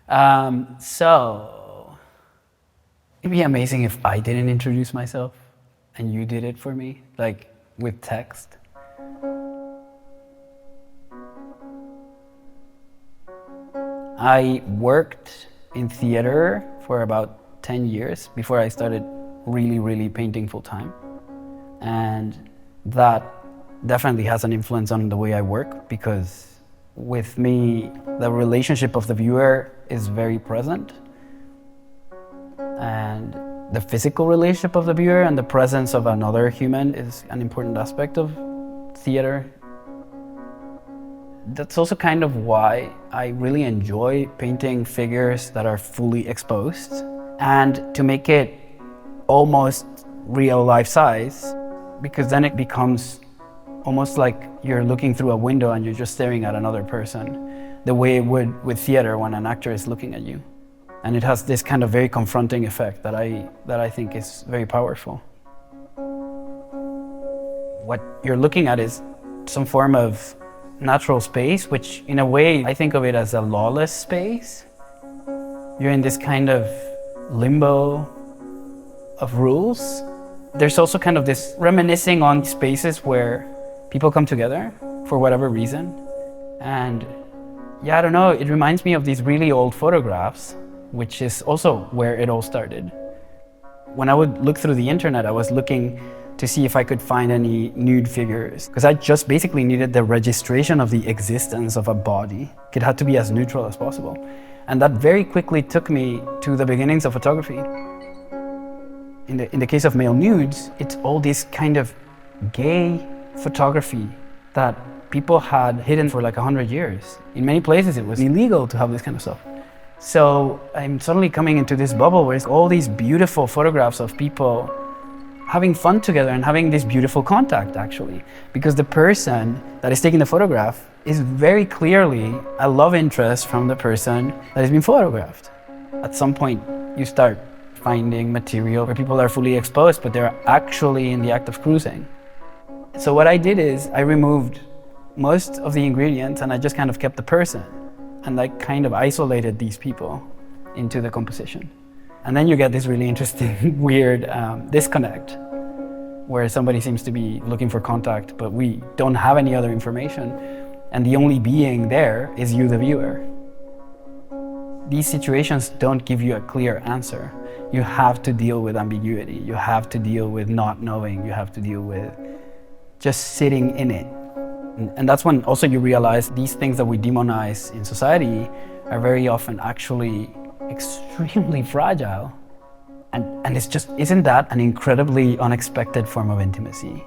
So it'd be amazing if I didn't introduce myself and you did it for me, like with text. I worked in theater for about 10 years before I started really painting full time. And that definitely has an influence on the way I work, because with me, the relationship of the viewer is very present. And the physical relationship of the viewer and the presence of another human is an important aspect of theater. That's also kind of why I really enjoy painting figures that are fully exposed, and to make it almost real life size, because then it becomes almost like you're looking through a window and you're just staring at another person, the way it would with theater when an actor is looking at you. And it has this kind of very confronting effect that I think is very powerful. What you're looking at is some form of natural space, which in a way I think of it as a lawless space. You're in this kind of limbo of rules. There's also kind of this reminiscing on spaces where people come together for whatever reason. And yeah, I don't know, it reminds me of these really old photographs, which is also where it all started. When I would look through the internet, I was looking to see if I could find any nude figures, because I just basically needed the registration of the existence of a body. It had to be as neutral as possible. And that very quickly took me to the beginnings of photography. In the case of male nudes, it's all this kind of gay photography that people had hidden for like 100 years. In many places, it was illegal to have this kind of stuff. So I'm suddenly coming into this bubble where it's all these beautiful photographs of people having fun together and having this beautiful contact, actually. Because the person that is taking the photograph is very clearly a love interest from the person that is being photographed. At some point, you start finding material where people are fully exposed, but they're actually in the act of cruising. So what I did is I removed most of the ingredients and I just kind of kept the person. And I kind of isolated these people into the composition. And then you get this really interesting, weird disconnect, where somebody seems to be looking for contact, but we don't have any other information. And the only being there is you, the viewer. These situations don't give you a clear answer. You have to deal with ambiguity. You have to deal with not knowing. You have to deal with just sitting in it. And that's when also you realize these things that we demonize in society are very often actually extremely fragile. And it's just, isn't that an incredibly unexpected form of intimacy?